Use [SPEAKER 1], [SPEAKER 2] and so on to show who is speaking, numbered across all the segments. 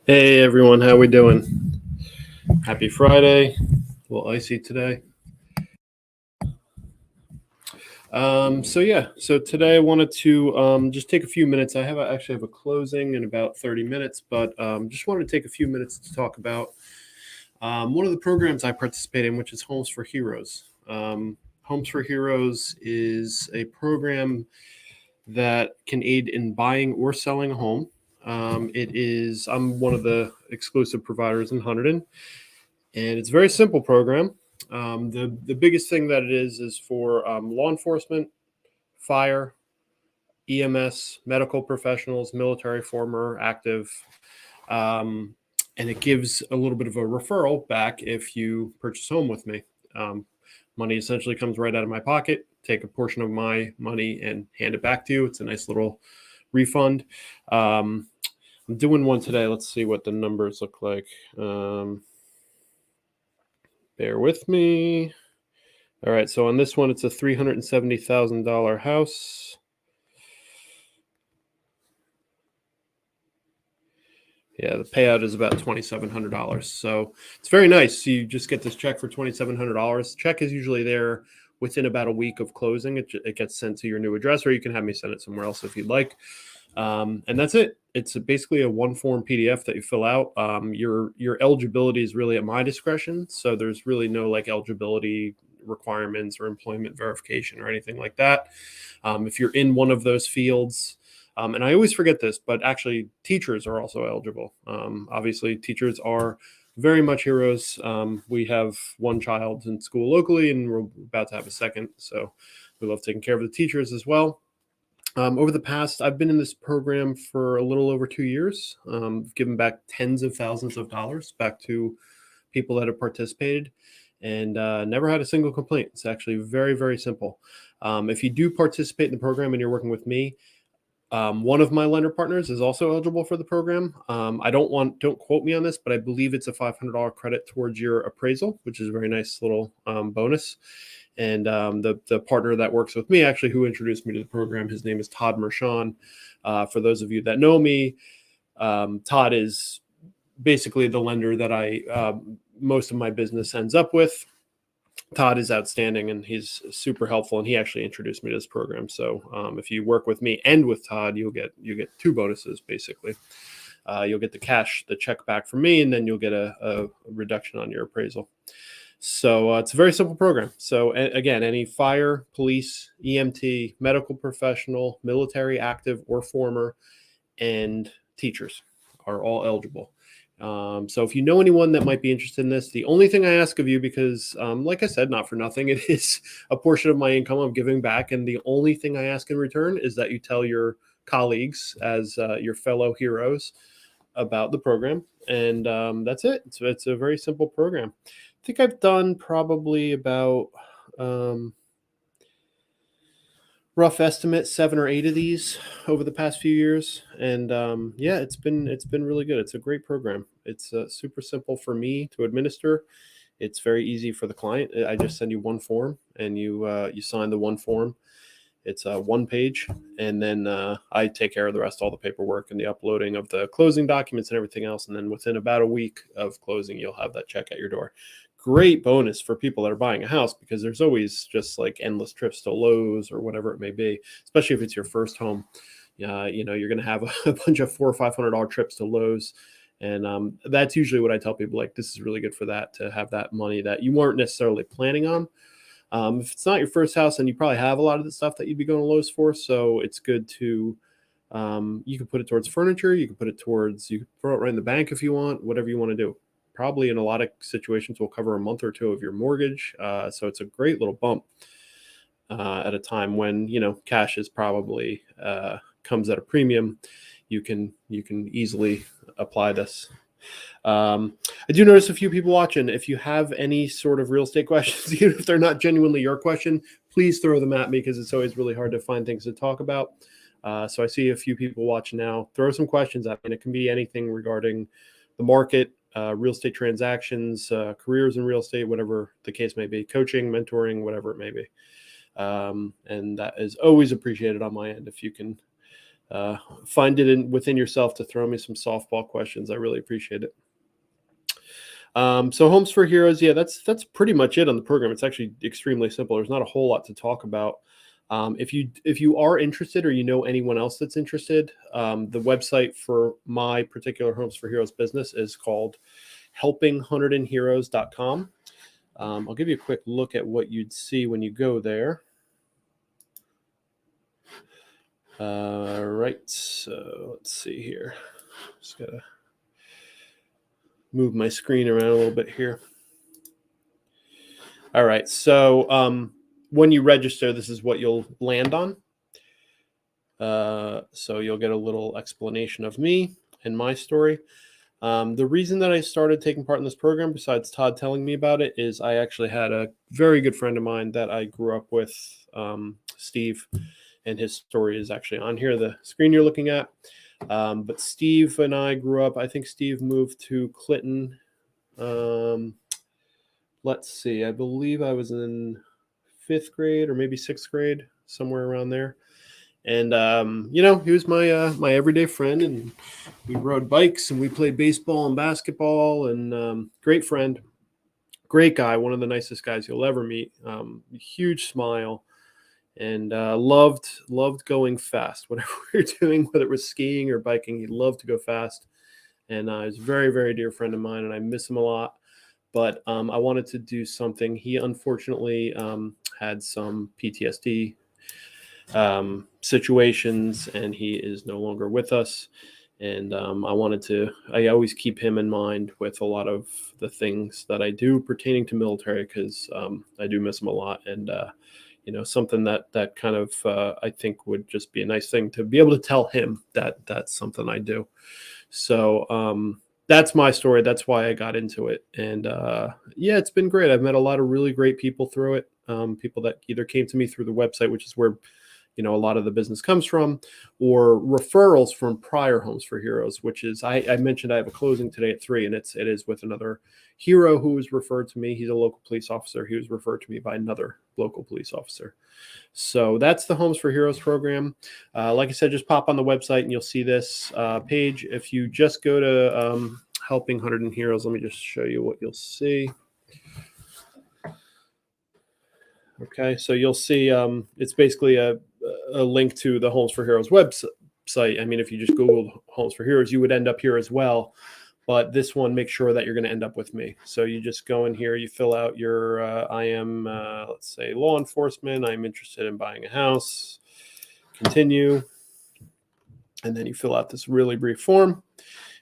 [SPEAKER 1] Hey everyone, how we doing? Happy Friday. A little icy today. So today I wanted to just take a few minutes. Actually have a closing in about 30 minutes, but just wanted to take a few minutes to talk about one of the programs I participate in, which is Homes for Heroes. Homes for Heroes is a program that can aid in buying or selling a home. I'm one of the exclusive providers in Hunterdon, and it's a very simple program. The biggest thing that it is for law enforcement, fire, EMS, medical professionals, military, former, active, um, and it gives a little bit of a referral back if you purchase a home with me. Money essentially comes right out of my pocket. Take a portion of my money and hand it back to you. It's a nice little refund. I'm doing one today. Let's see what the numbers look like. Bear with me. All right, so on this one, it's a $370,000 house. Yeah, the payout is about $2,700. So it's very nice. You just get this check for $2,700. Check is usually there within about a week of closing. It gets sent to your new address, or you can have me send it somewhere else if you'd like. And that's it. It's basically a one form PDF that you fill out. Your eligibility is really at my discretion. So there's really no like eligibility requirements or employment verification or anything like that. If you're in one of those fields, and I always forget this, but actually teachers are also eligible. Obviously, teachers are very much heroes. We have one child in school locally, and we're about to have a second. So we love taking care of the teachers as well. Over the past, I've been in this program for a little over 2 years, given back tens of thousands of dollars back to people that have participated, and never had a single complaint. It's actually very, very simple. If you do participate in the program and you're working with me, one of my lender partners is also eligible for the program. Don't quote me on this, but I believe it's a $500 credit towards your appraisal, which is a very nice little bonus. And the partner that works with me, actually, who introduced me to the program, his name is Todd Mershon. For those of you that know me, Todd is basically the lender that most of my business ends up with. Todd is outstanding and he's super helpful, and he actually introduced me to this program. So if you work with me and with Todd, you get two bonuses basically. You'll get the check back from me, and then you'll get a reduction on your appraisal. So it's a very simple program. So again, any fire, police, EMT, medical professional, military, active or former, and teachers are all eligible. So if you know anyone that might be interested in this, the only thing I ask of you, because like I said, not for nothing, it is a portion of my income I'm giving back. And the only thing I ask in return is that you tell your colleagues as your fellow heroes about the program. And that's it. So it's a very simple program. I think I've done probably about rough estimate 7 or 8 of these over the past few years, and yeah, it's been really good. It's a great program. It's super simple for me to administer. It's very easy for the client. I just send you one form, and you sign the one form. It's one page, and then I take care of the rest, all the paperwork and the uploading of the closing documents and everything else. And then within about a week of closing, you'll have that check at your door. Great bonus for people that are buying a house, because there's always just like endless trips to Lowe's or whatever it may be, especially if it's your first home. You're going to have a bunch of $400 or $500 trips to Lowe's. And that's usually what I tell people, like, this is really good for that, to have that money that you weren't necessarily planning on. If it's not your first house, then you probably have a lot of the stuff that you'd be going to Lowe's for. So it's good to, you can put it towards furniture. You can throw it right in the bank if you want, whatever you want to do. Probably in a lot of situations will cover a month or two of your mortgage. So it's a great little bump at a time when, cash is probably comes at a premium. You can easily apply this. I do notice a few people watching. If you have any sort of real estate questions, even if they're not genuinely your question, please throw them at me, because it's always really hard to find things to talk about. So I see a few people watching now. Throw some questions at me, and it can be anything regarding the market, real estate transactions, careers in real estate, whatever the case may be, coaching, mentoring, whatever it may be. And that is always appreciated on my end if you can find it within yourself to throw me some softball questions. I really appreciate it. So Homes for Heroes, yeah, that's pretty much it on the program. It's actually extremely simple. There's not a whole lot to talk about. If you are interested, or you know anyone else that's interested, the website for my particular Homes for Heroes business is called helpinghunterdonheroes.com. I'll give you a quick look at what you'd see when you go there. Right, so let's see here. Just gotta move my screen around a little bit here. All right, so when you register, this is what you'll land on. So you'll get a little explanation of me and my story. The reason that I started taking part in this program, besides Todd telling me about it, is I actually had a very good friend of mine that I grew up with, Steve, and his story is actually on here, the screen you're looking at. But Steve and I grew up, I think Steve moved to Clinton. Let's see, I believe I was in 5th grade or maybe 6th grade, somewhere around there. And, he was my everyday friend, and we rode bikes and we played baseball and basketball, and great friend, great guy, one of the nicest guys you'll ever meet. Huge smile, and loved going fast. Whatever we were doing, whether it was skiing or biking, he loved to go fast. And he's a very, very dear friend of mine, and I miss him a lot. But I wanted to do something. He unfortunately had some PTSD situations, and he is no longer with us. And I always keep him in mind with a lot of the things that I do pertaining to military, because I do miss him a lot. And something that kind of I think would just be a nice thing to be able to tell him that that's something I do. So that's my story. That's why I got into it. And yeah, it's been great. I've met a lot of really great people through it. People that either came to me through the website, which is where a lot of the business comes from, or referrals from prior Homes for Heroes, which is, I mentioned I have a closing today at 3, and it is with another hero who was referred to me. He's a local police officer. He was referred to me by another local police officer. So that's the Homes for Heroes program. Like I said, just pop on the website and you'll see this page. If you just go to Helping Hunterdon Heroes, let me just show you what you'll see. Okay, so you'll see it's basically a link to the Homes for Heroes website. I mean, if you just Googled Homes for Heroes, you would end up here as well. But this one, make sure that you're going to end up with me. So you just go in here, you fill out your, I am, let's say, law enforcement. I'm interested in buying a house. Continue. And then you fill out this really brief form.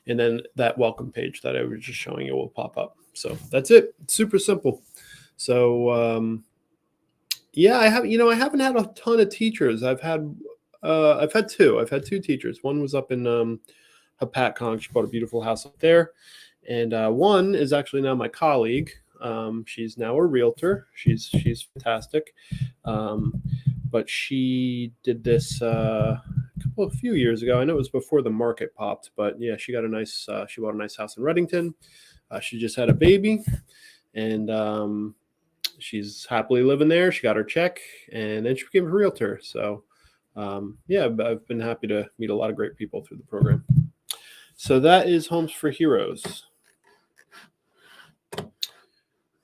[SPEAKER 1] And then that welcome page that I was just showing you will pop up. So that's it. It's super simple. So, yeah, I haven't had a ton of teachers. I've had two. I've had 2 teachers. One was up in Hapatcong. She bought a beautiful house up there, and one is actually now my colleague. She's now a realtor. She's fantastic, but she did this a few years ago. I know it was before the market popped, but yeah, she bought a nice house in Reddington. She just had a baby, and she's happily living there. She got her check, and then she became a realtor. So, yeah, I've been happy to meet a lot of great people through the program. So that is Homes for Heroes.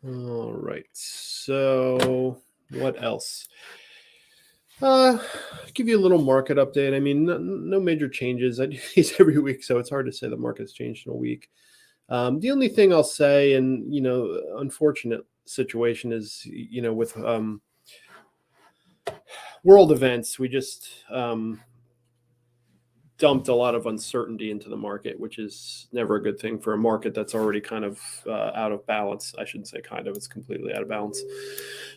[SPEAKER 1] All right. So what else? Give you a little market update. I mean, no major changes. I do these every week, so it's hard to say the market's changed in a week. The only thing I'll say, and unfortunate situation is, with world events, we just dumped a lot of uncertainty into the market, which is never a good thing for a market that's already kind of out of balance. I shouldn't say kind of, it's completely out of balance.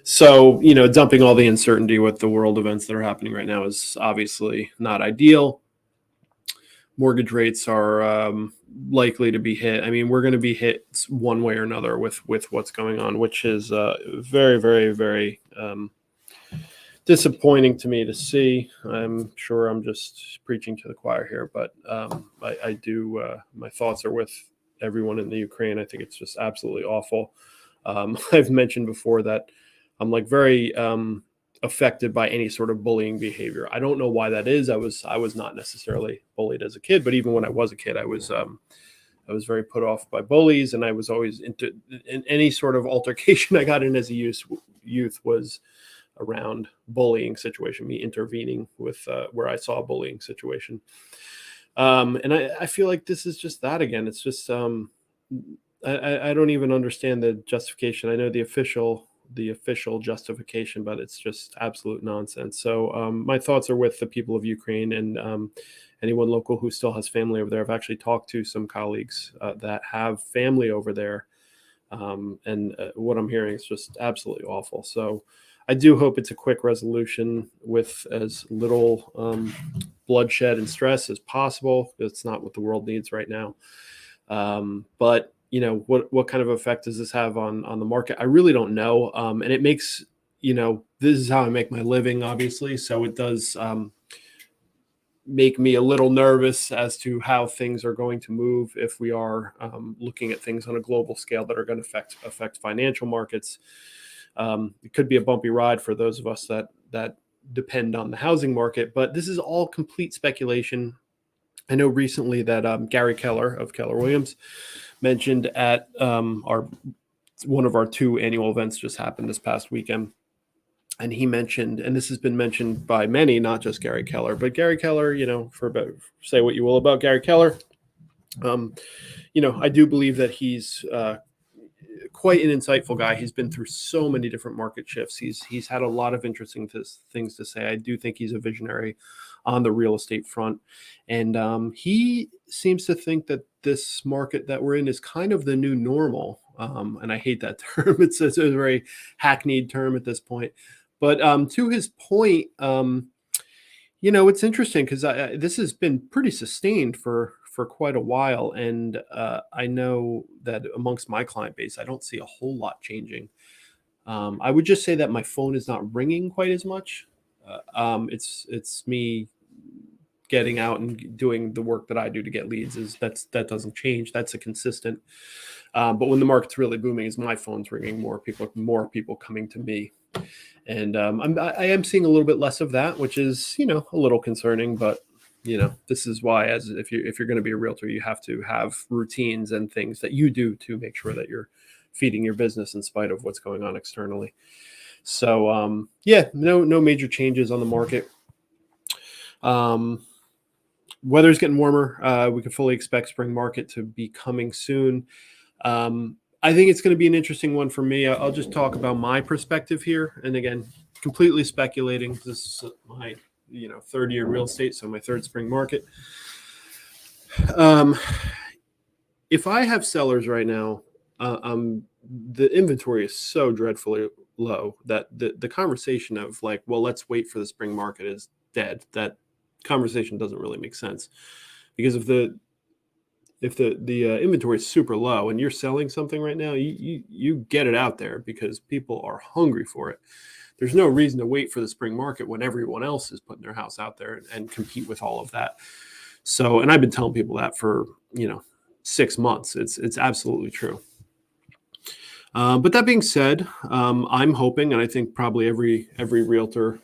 [SPEAKER 1] So, dumping all the uncertainty with the world events that are happening right now is obviously not ideal. Mortgage rates are likely to be hit. I mean, we're going to be hit one way or another with what's going on, which is very, very, very disappointing to me to see. I'm sure I'm just preaching to the choir here, but I do. My thoughts are with everyone in the Ukraine. I think it's just absolutely awful. I've mentioned before that I'm very affected by any sort of bullying behavior. I don't know why that is. I was not necessarily bullied as a kid, but even when I was a kid, I was very put off by bullies, and I was always in any sort of altercation I got in as a youth was around bullying situation, me intervening with where I saw a bullying situation. And I feel like this is just that again. It's just I don't even understand the justification. I know the official justification, but it's just absolute nonsense. So my thoughts are with the people of Ukraine and anyone local who still has family over there. I've actually talked to some colleagues that have family over there, and what I'm hearing is just absolutely awful. So I do hope it's a quick resolution with as little bloodshed and stress as possible. It's not what the world needs right now. But what kind of effect does this have on the market? I really don't know. And it makes, this is how I make my living, obviously. So it does make me a little nervous as to how things are going to move if we are looking at things on a global scale that are going to affect financial markets. It could be a bumpy ride for those of us that depend on the housing market, but this is all complete speculation. I know recently that Gary Keller of Keller Williams mentioned at one of our 2 annual events just happened this past weekend. And he mentioned, and this has been mentioned by many, not just Gary Keller, but Gary Keller, say what you will about Gary Keller. I do believe that he's quite an insightful guy. He's been through so many different market shifts. He's had a lot of interesting things to say. I do think he's a visionary on the real estate front. And he seems to think that this market that we're in is kind of the new normal. And I hate that term. It's a very hackneyed term at this point. But to his point, it's interesting because this has been pretty sustained for quite a while. And I know that amongst my client base, I don't see a whole lot changing. I would just say that my phone is not ringing quite as much. It's me getting out and doing the work that I do to get leads. That doesn't change. That's a consistent. But when the market's really booming, is my phone's ringing, more people coming to me. And I am seeing a little bit less of that, which is, a little concerning, but this is why, if you're going to be a realtor, you have to have routines and things that you do to make sure that you're feeding your business in spite of what's going on externally. So no major changes on the market. Weather's getting warmer. We can fully expect spring market to be coming soon. I think it's going to be an interesting one for me. I'll just talk about my perspective here. And again, completely speculating. This is my, 3rd year real estate. So my 3rd spring market. If I have sellers right now, the inventory is so dreadfully low that the conversation of like, well, let's wait for the spring market is dead. That conversation doesn't really make sense, because if the inventory is super low and you're selling something right now, you get it out there because people are hungry for it. There's no reason to wait for the spring market when everyone else is putting their house out there and compete with all of that. So, and I've been telling people that for 6 months. It's absolutely true. But that being said, I'm hoping, and I think probably every realtor,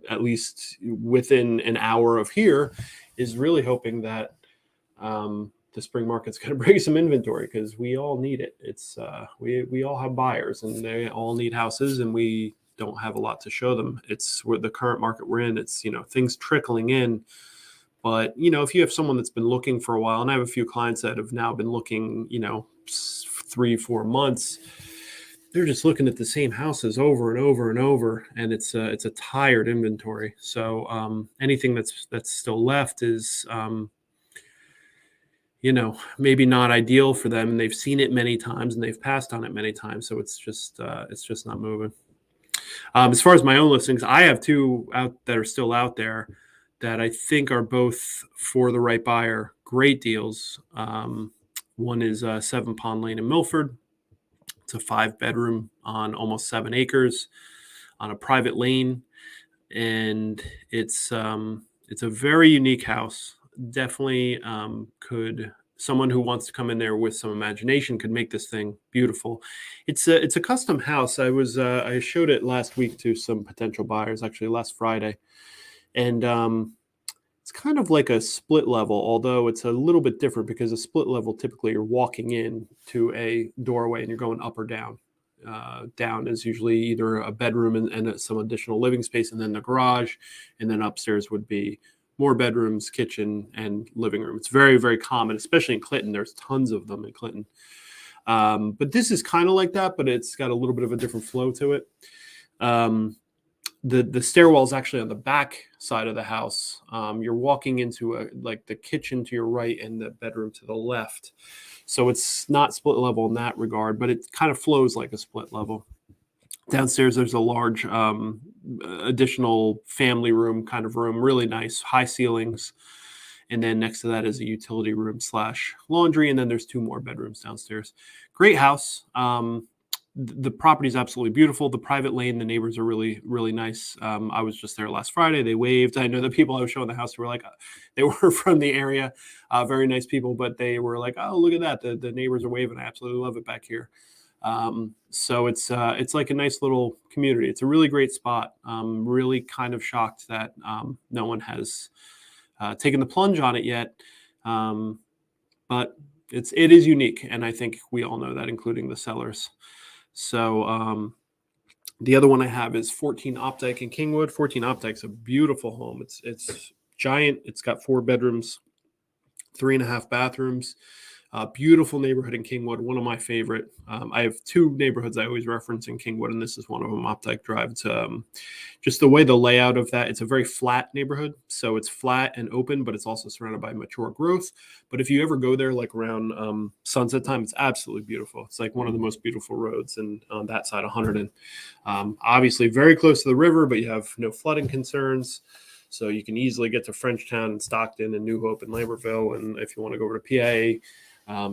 [SPEAKER 1] at least within an hour of here, is really hoping that the spring market's going to bring some inventory, because we all need it. It's we all have buyers and they all need houses, and we don't have a lot to show them. It's where the current market we're in. It's things trickling in. But if you have someone that's been looking for a while, and I have a few clients that have now been looking 3-4 months, they're just looking at the same houses over and over and over, and it's a tired inventory. So anything that's still left is maybe not ideal for them, and they've seen it many times and they've passed on it many times. So it's just not moving. As far as my own listings, I have 2 out that are still out there that I think are both for the right buyer. Great deals. One is 7 Pond Lane in Milford. It's a 5-bedroom on almost 7 acres on a private lane, and it's a very unique house. Definitely could someone who wants to come in there with some imagination could make this thing beautiful. It's a custom house. I showed it last week to some potential buyers, actually last Friday, and it's kind of like a split level, although it's a little bit different because a split level typically you're walking in to a doorway and you're going up or down. Down is usually either a bedroom and some additional living space, and then the garage, and then upstairs would be more bedrooms, kitchen, and living room. It's very, very common, especially in Clinton. There's tons of them in Clinton. But this is kind of like that, but it's got a little bit of a different flow to it. The stairwell is actually on the back side of the house. You're walking into like the kitchen to your right and the bedroom to the left. So it's not split level in that regard, but it kind of flows like a split level. Downstairs, there's a large additional family room kind of room, really nice, high ceilings. And then next to that is a utility room / laundry. And then there's 2 more bedrooms downstairs. Great house. The property is absolutely beautiful. The private lane, the neighbors are really, really nice. I was just there last Friday. They waved. I know the people I was showing the house were like, they were from the area, very nice people, but they were like, oh, look at that. The neighbors are waving. I absolutely love it back here. So it's like a nice little community. It's a really great spot. Really kind of shocked that no one has taken the plunge on it yet. But it is unique. And I think we all know that, including the sellers. So the other one I have is 14 Optic in Kingwood. 14 Optic's a beautiful home. It's giant. It's got 4 bedrooms, 3.5 bathrooms. Beautiful neighborhood in Kingwood, one of my favorite. I have 2 neighborhoods I always reference in Kingwood, and this is one of them, Opdyke Drive. It's just the way the layout of that, it's a very flat neighborhood. So it's flat and open, but it's also surrounded by mature growth. But if you ever go there like around sunset time, it's absolutely beautiful. It's like one of the most beautiful roads and on that side, 100. And obviously very close to the river, but you have no flooding concerns. So you can easily get to Frenchtown and Stockton and New Hope and Lambertville. And if you want to go over to PA,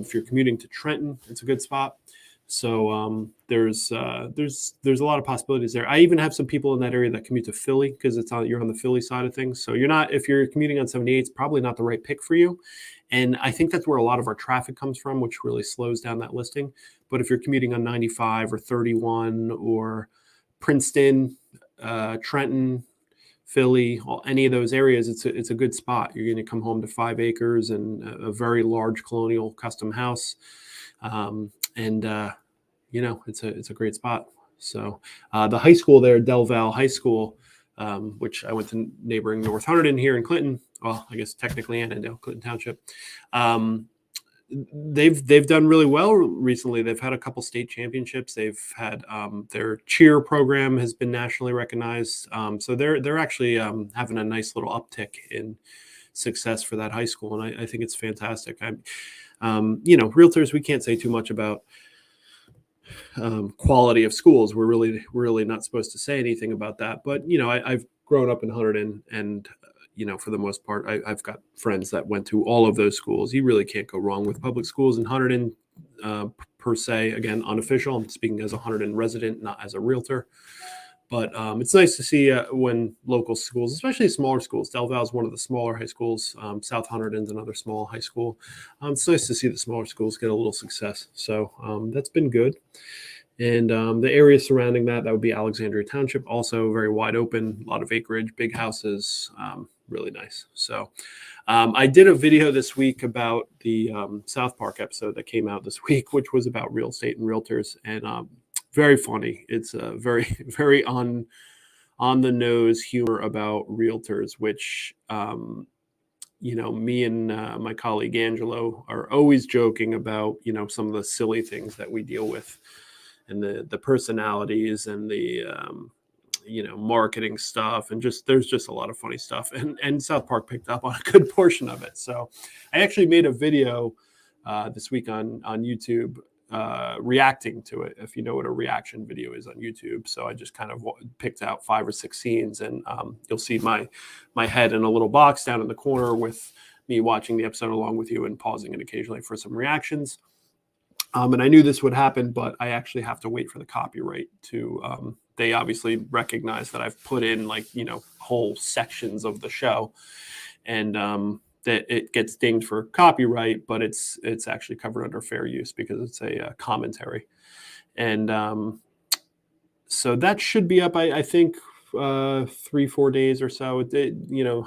[SPEAKER 1] if you're commuting to Trenton, it's a good spot. So there's a lot of possibilities there. I even have some people in that area that commute to Philly because you're on the Philly side of things. So if you're commuting on 78, it's probably not the right pick for you. And I think that's where a lot of our traffic comes from, which really slows down that listing. But if you're commuting on 95 or 31 or Princeton, Trenton, Philly, any of those areas, it's a good spot. You're going to come home to 5 acres and a very large colonial custom house, it's a great spot. So the high school there, Del Val High School, which I went to neighboring North Hunterdon here in Clinton. Well, I guess technically Annandale, Clinton Township. They've done really well recently. They've had a couple state championships. They've had their cheer program has been nationally recognized. So they're actually having a nice little uptick in success for that high school, and I think it's fantastic. Realtors, we can't say too much about quality of schools. We're really not supposed to say anything about that. But I've grown up in Hunterdon, and for the most part, I've got friends that went to all of those schools. You really can't go wrong with public schools in Hunterdon, per se. Again, unofficial. I'm speaking as a Hunterdon resident, not as a realtor. But it's nice to see when local schools, especially smaller schools, Del Val is one of the smaller high schools. South Hunterdon's another small high school. It's nice to see the smaller schools get a little success. So that's been good. And the area surrounding that would be Alexandria Township, also very wide open, a lot of acreage, big houses, really nice. So I did a video this week about the South Park episode that came out this week, which was about real estate and realtors, and very funny. It's a very, very on the nose humor about realtors, which me and my colleague Angelo are always joking about, some of the silly things that we deal with, and the personalities and the marketing stuff, and there's just a lot of funny stuff, and South Park picked up on a good portion of it. So I actually made a video this week on YouTube reacting to it, if you know what a reaction video is on YouTube. So I just kind of picked out 5 or 6 scenes, and you'll see my head in a little box down in the corner with me watching the episode along with you and pausing it occasionally for some reactions. And I knew this would happen, but I actually have to wait for the copyright to they obviously recognize that I've put in whole sections of the show. And that it gets dinged for copyright, but it's actually covered under fair use because it's a commentary. And so that should be up, I think, 3-4 days or so.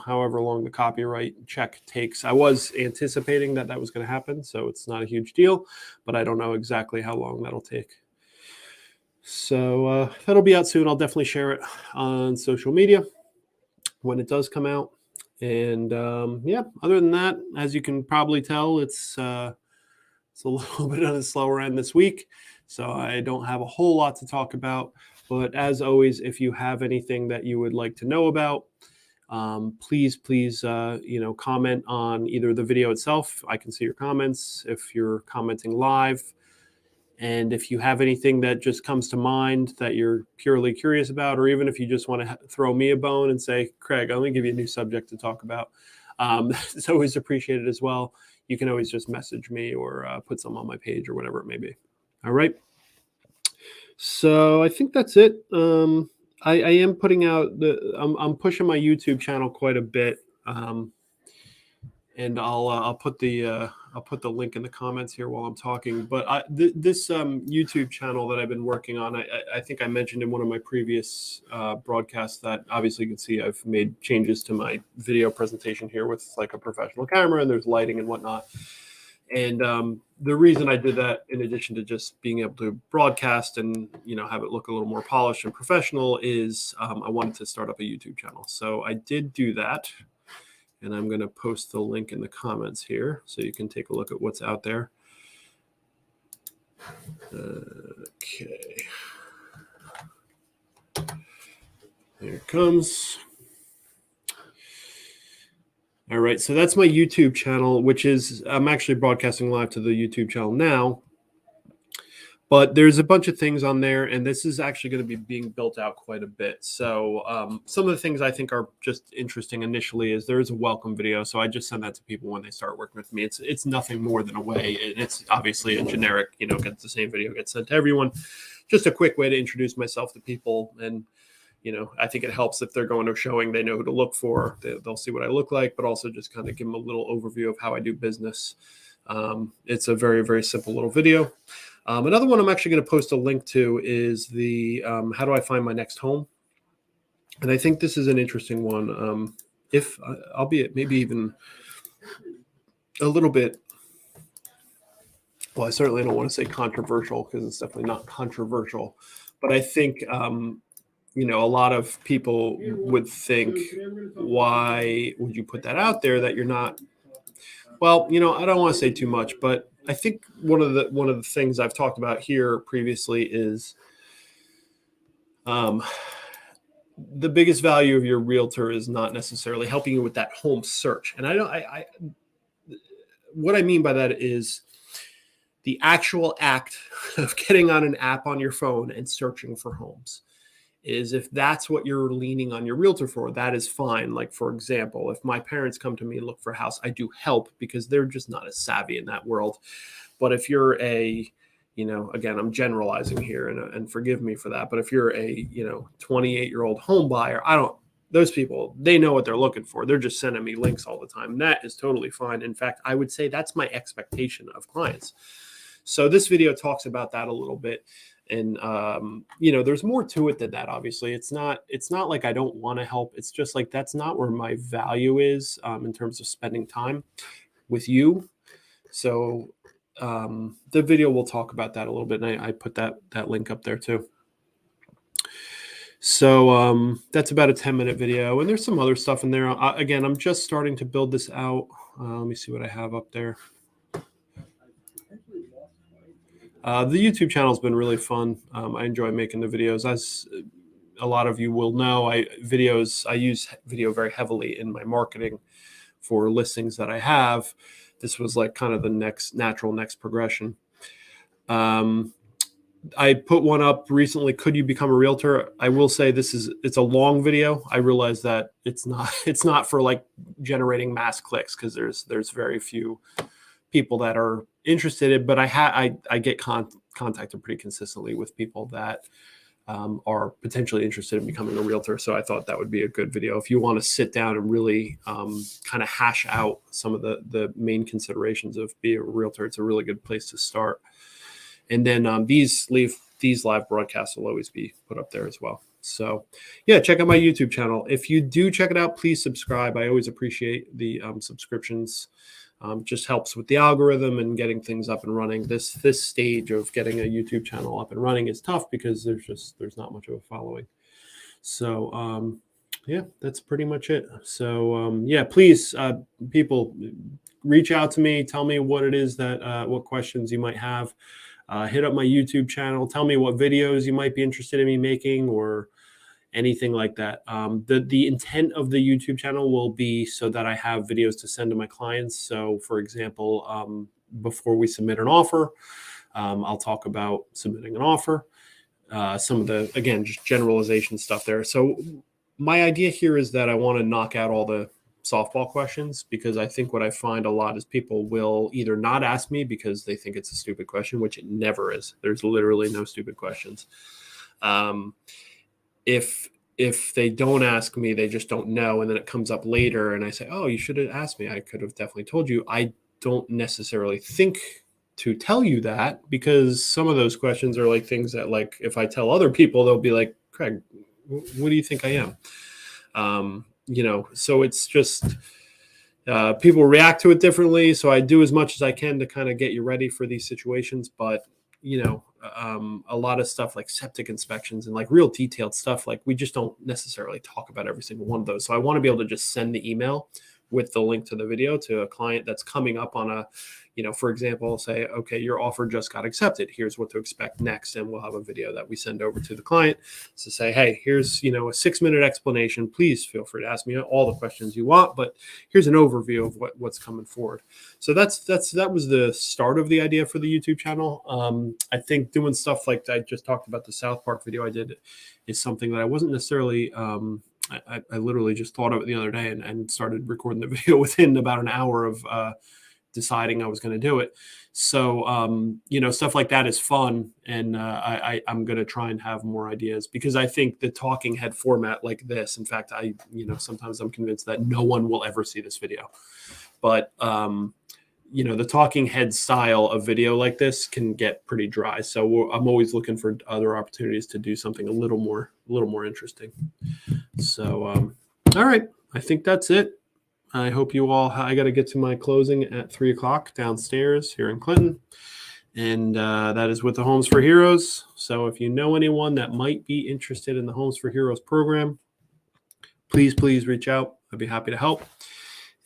[SPEAKER 1] However long the copyright check takes. I was anticipating that was going to happen, so it's not a huge deal, but I don't know exactly how long that'll take. So that'll be out soon. I'll definitely share it on social media when it does come out. And other than that, as you can probably tell, it's a little bit on the slower end this week, so I don't have a whole lot to talk about. But as always, if you have anything that you would like to know about, please, comment on either the video itself. I can see your comments if you're commenting live. And if you have anything that just comes to mind that you're purely curious about, or even if you just want to throw me a bone and say, Craig, I'm going to give you a new subject to talk about, it's always appreciated as well. You can always just message me or put some on my page or whatever it may be. All right. So I think that's it. I am putting out I'm pushing my YouTube channel quite a bit. And I'll put the link in the comments here while I'm talking. But this YouTube channel that I've been working on, I think I mentioned in one of my previous broadcasts that obviously you can see I've made changes to my video presentation here with like a professional camera, and there's lighting and whatnot. And the reason I did that, in addition to just being able to broadcast and have it look a little more polished and professional, is I wanted to start up a YouTube channel. So I did do that. And I'm going to post the link in the comments here so you can take a look at what's out there. Okay. Here it comes. All right, so that's my YouTube channel, which is, I'm actually broadcasting live to the YouTube channel now. But there's a bunch of things on there, and this is actually going to be being built out quite a bit. So some of the things I think are just interesting initially is there's a welcome video. So I just send that to people when they start working with me. It's nothing more than a way. It's obviously a generic, gets the same video, gets sent to everyone. Just a quick way to introduce myself to people. And, I think it helps if they're going to a showing, they know who to look for. They'll see what I look like, but also just kind of give them a little overview of how I do business. It's a very, very simple little video. Another one I'm actually going to post a link to is the how do I find my next home? And I think this is an interesting one. Albeit maybe even a little bit, well, I certainly don't want to say controversial because it's definitely not controversial, but I think, a lot of people would think, why would you put that out there that you're not? Well, I don't want to say too much, but I think one of the things I've talked about here previously is the biggest value of your realtor is not necessarily helping you with that home search. And what I mean by that is the actual act of getting on an app on your phone and searching for homes. Is if that's what you're leaning on your realtor for, that is fine. Like, for example, if my parents come to me and look for a house, I do help because they're just not as savvy in that world. But if you're again, I'm generalizing here and forgive me for that. But if you're a, 28-year-old home buyer, those people, they know what they're looking for. They're just sending me links all the time. That is totally fine. In fact, I would say that's my expectation of clients. So this video talks about that a little bit. And, there's more to it than that. Obviously, it's not like I don't want to help. It's just like, that's not where my value is in terms of spending time with you. So the video will talk about that a little bit. And I put that link up there too. So that's about a 10-minute video. And there's some other stuff in there. Again, I'm just starting to build this out. Let me see what I have up there. The YouTube channel has been really fun. I enjoy making the videos. As a lot of you will know, I use video very heavily in my marketing for listings that I have. This was like kind of the next progression. I put one up recently. Could you become a realtor? I will say it's a long video. I realize that it's not for like generating mass clicks because there's very few people that are interested in, but I get contacted pretty consistently with people that are potentially interested in becoming a realtor. So I thought that would be a good video. If you want to sit down and really kind of hash out some of the main considerations of being a realtor, it's a really good place to start. And then these live broadcasts will always be put up there as well. So yeah, check out my YouTube channel. If you do check it out, please subscribe. I always appreciate the subscriptions. Just helps with the algorithm and getting things up and running. This stage of getting a YouTube channel up and running is tough because there's not much of a following. So yeah, that's pretty much it. So yeah, please people reach out to me. Tell me what it is that what questions you might have. Hit up my YouTube channel. Tell me what videos you might be interested in me making or anything like that. The intent of the YouTube channel will be so that I have videos to send to my clients. So for example, before we submit an offer, I'll talk about submitting an offer. Some of the, again, just generalization stuff there. So my idea here is that I want to knock out all the softball questions, because I think what I find a lot is people will either not ask me because they think it's a stupid question, which it never is. There's literally no stupid questions. If they don't ask me, they just don't know. And then it comes up later and I say, oh, you should have asked me. I could have definitely told you. I don't necessarily think to tell you that, because some of those questions are like things that, like, if I tell other people, they'll be like, Craig, what do you think I am? So it's just people react to it differently. So I do as much as I can to kind of get you ready for these situations. But, a lot of stuff like septic inspections and like real detailed stuff, like we just don't necessarily talk about every single one of those. So I want to be able to just send the email with the link to the video to a client that's coming up on a, for example, say, okay, your offer just got accepted. Here's what to expect next. And we'll have a video that we send over to the client to say, hey, here's, a 6-minute explanation. Please feel free to ask me all the questions you want, but here's an overview of what's coming forward. So that was the start of the idea for the YouTube channel. I think doing stuff like I just talked about, the South Park video I did, is something that I wasn't necessarily, I literally just thought of it the other day and started recording the video within about an hour of deciding I was going to do it. So, stuff like that is fun. And I'm going to try and have more ideas, because I think the talking head format like this, in fact, sometimes I'm convinced that no one will ever see this video, but, the talking head style of video like this can get pretty dry. So I'm always looking for other opportunities to do something a little more interesting. So, all right, I think that's it. I hope you all, I got to get to my closing at 3:00 downstairs here in Clinton. And that is with the Homes for Heroes. So if you know anyone that might be interested in the Homes for Heroes program, please reach out. I'd be happy to help.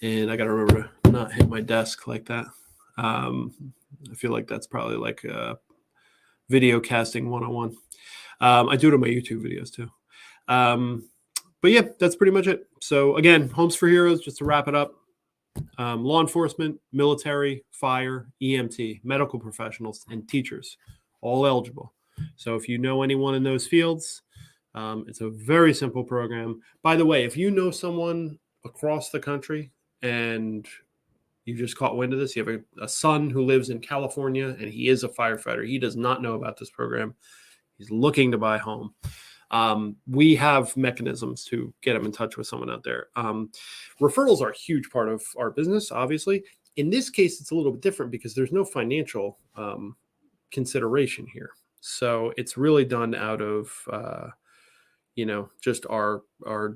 [SPEAKER 1] And I got to remember to not hit my desk like that. I feel like that's probably like a video casting 101. I do it on my YouTube videos too. But yeah, that's pretty much it. So again, Homes for Heroes, just to wrap it up, law enforcement, military, fire, EMT, medical professionals, and teachers, all eligible. So if you know anyone in those fields, it's a very simple program. By the way, if you know someone across the country and you just caught wind of this, you have a son who lives in California and he is a firefighter, he does not know about this program, he's looking to buy a home, we have mechanisms to get him in touch with someone out there. Referrals are a huge part of our business, obviously. In this case, it's a little bit different because there's no financial consideration here. So it's really done out of just our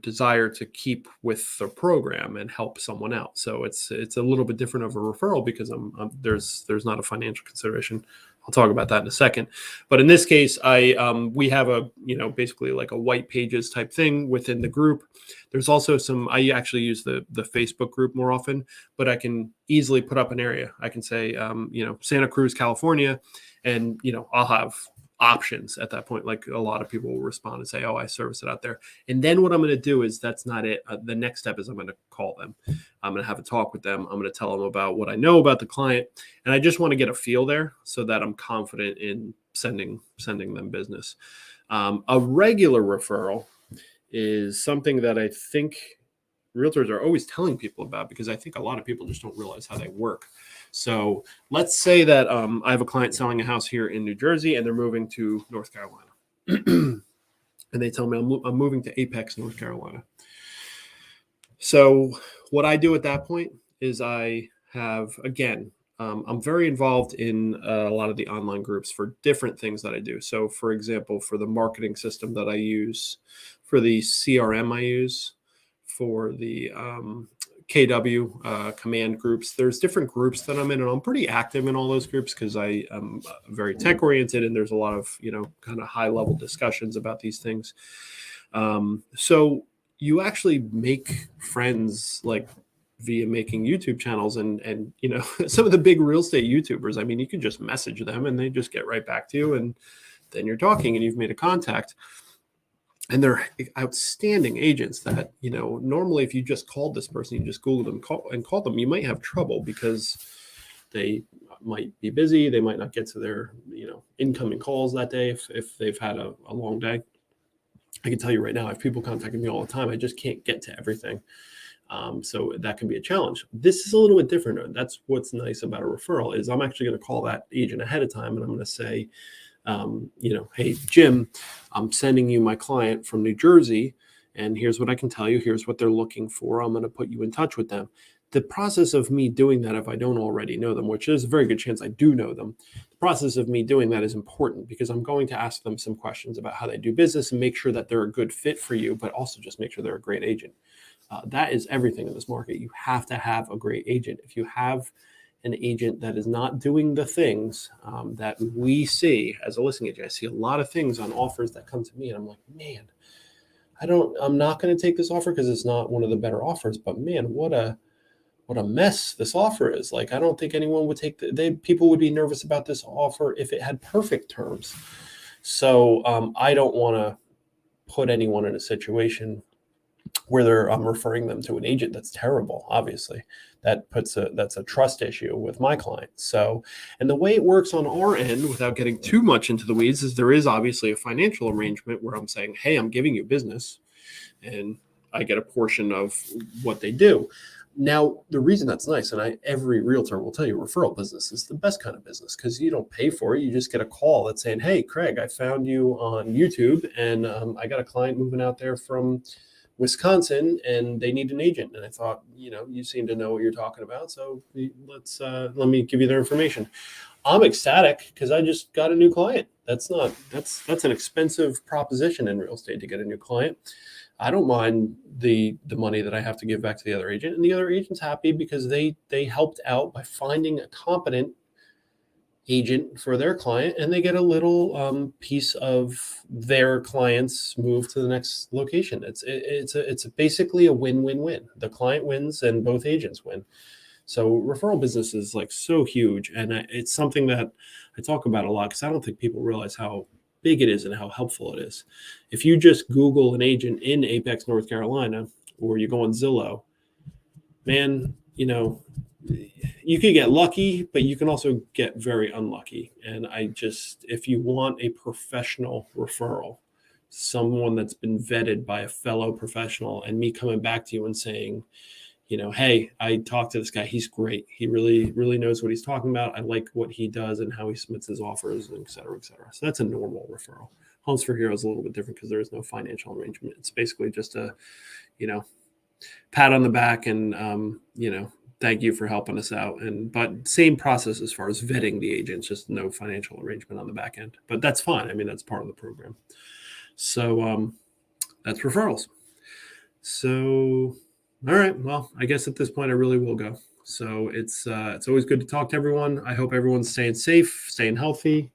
[SPEAKER 1] desire to keep with the program and help someone out. So it's a little bit different of a referral because there's not a financial consideration. I'll talk about that in a second. But in this case, we have a basically like a white pages type thing within the group. There's also I actually use the Facebook group more often, but I can easily put up an area. I can say Santa Cruz, California, and I'll have options at that point. Like a lot of people will respond and say, oh, I service it out there. And then what I'm going to do is, that's not it. The next step is I'm going to call them. I'm going to have a talk with them. I'm going to tell them about what I know about the client. And I just want to get a feel there so that I'm confident in sending them business. A regular referral is something that I think realtors are always telling people about, because I think a lot of people just don't realize how they work. So let's say that I have a client selling a house here in New Jersey and they're moving to North Carolina. and they tell me I'm moving to Apex, North Carolina. So what I do at that point is I have, again, I'm very involved in a lot of the online groups for different things that I do. So, for example, for the marketing system that I use, for the CRM I use, for the KW command groups, there's different groups that I'm in, and I'm pretty active in all those groups because I am very tech oriented, and there's a lot of, kind of high level discussions about these things. So you actually make friends like via making YouTube channels and some of the big real estate YouTubers. I mean, you can just message them and they just get right back to you, and then you're talking and you've made a contact. And they're outstanding agents that, normally if you just called this person, you just Googled them and called them, you might have trouble because they might be busy. They might not get to their, incoming calls that day if they've had a long day. I can tell you right now, if people contacting me all the time, I just can't get to everything. So that can be a challenge. This is a little bit different. That's what's nice about a referral is I'm actually going to call that agent ahead of time, and I'm going to say, hey, Jim, I'm sending you my client from New Jersey, and here's what I can tell you. Here's what they're looking for. I'm going to put you in touch with them. The process of me doing that, if I don't already know them, which there's a very good chance I do know them, the process of me doing that is important because I'm going to ask them some questions about how they do business and make sure that they're a good fit for you, but also just make sure they're a great agent. That is everything in this market. You have to have a great agent. If you have an agent that is not doing the things that we see as a listing agent, I see a lot of things on offers that come to me, and I'm like, man, I'm not going to take this offer because it's not one of the better offers. But man, what a mess this offer is. Like, I don't think anyone would take people would be nervous about this offer if it had perfect terms. So I don't want to put anyone in a situation where I'm referring them to an agent that's terrible. Obviously, that's a trust issue with my client. So, and the way it works on our end, without getting too much into the weeds, is there is obviously a financial arrangement where I'm saying, hey, I'm giving you business, and I get a portion of what they do. Now, the reason that's nice, and every realtor will tell you, referral business is the best kind of business because you don't pay for it. You just get a call that's saying, hey, Craig, I found you on YouTube, and I got a client moving out there from Wisconsin, and they need an agent. And I thought, you seem to know what you're talking about, so let me give you their information. I'm ecstatic because I just got a new client. That's an expensive proposition in real estate to get a new client. I don't mind the money that I have to give back to the other agent, and the other agent's happy because they helped out by finding a competent agent for their client, and they get a little piece of their client's move to the next location. It's basically a win-win-win. The client wins and both agents win. So referral business is like so huge, and it's something that I talk about a lot because I don't think people realize how big it is and how helpful it is. If you just Google an agent in Apex, North Carolina, or you go on Zillow, man, you could get lucky, but you can also get very unlucky. And if you want a professional referral, someone that's been vetted by a fellow professional, and me coming back to you and saying, hey, I talked to this guy. He's great. He really, really knows what he's talking about. I like what he does and how he submits his offers, et cetera, et cetera. So that's a normal referral. Homes for Heroes is a little bit different because there is no financial arrangement. It's basically just a, pat on the back and, thank you for helping us out. But same process as far as vetting the agents, just no financial arrangement on the back end. But that's fine. I mean, that's part of the program. So that's referrals. So, all right. Well, I guess at this point I really will go. So it's always good to talk to everyone. I hope everyone's staying safe, staying healthy.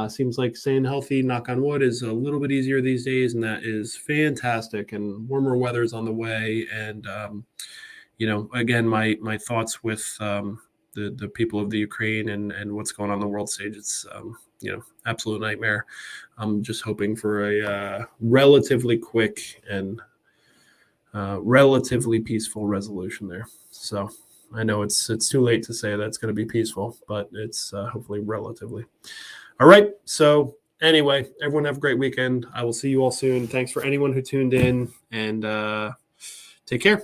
[SPEAKER 1] Seems like staying healthy, knock on wood, is a little bit easier these days, and that is fantastic. And warmer weather is on the way. And again, my thoughts with the people of the Ukraine and what's going on the world stage. It's absolute nightmare. I'm just hoping for a relatively quick and relatively peaceful resolution there. So I know it's too late to say that's going to be peaceful, but it's hopefully relatively. All right. So anyway, everyone have a great weekend. I will see you all soon. Thanks for anyone who tuned in, and take care.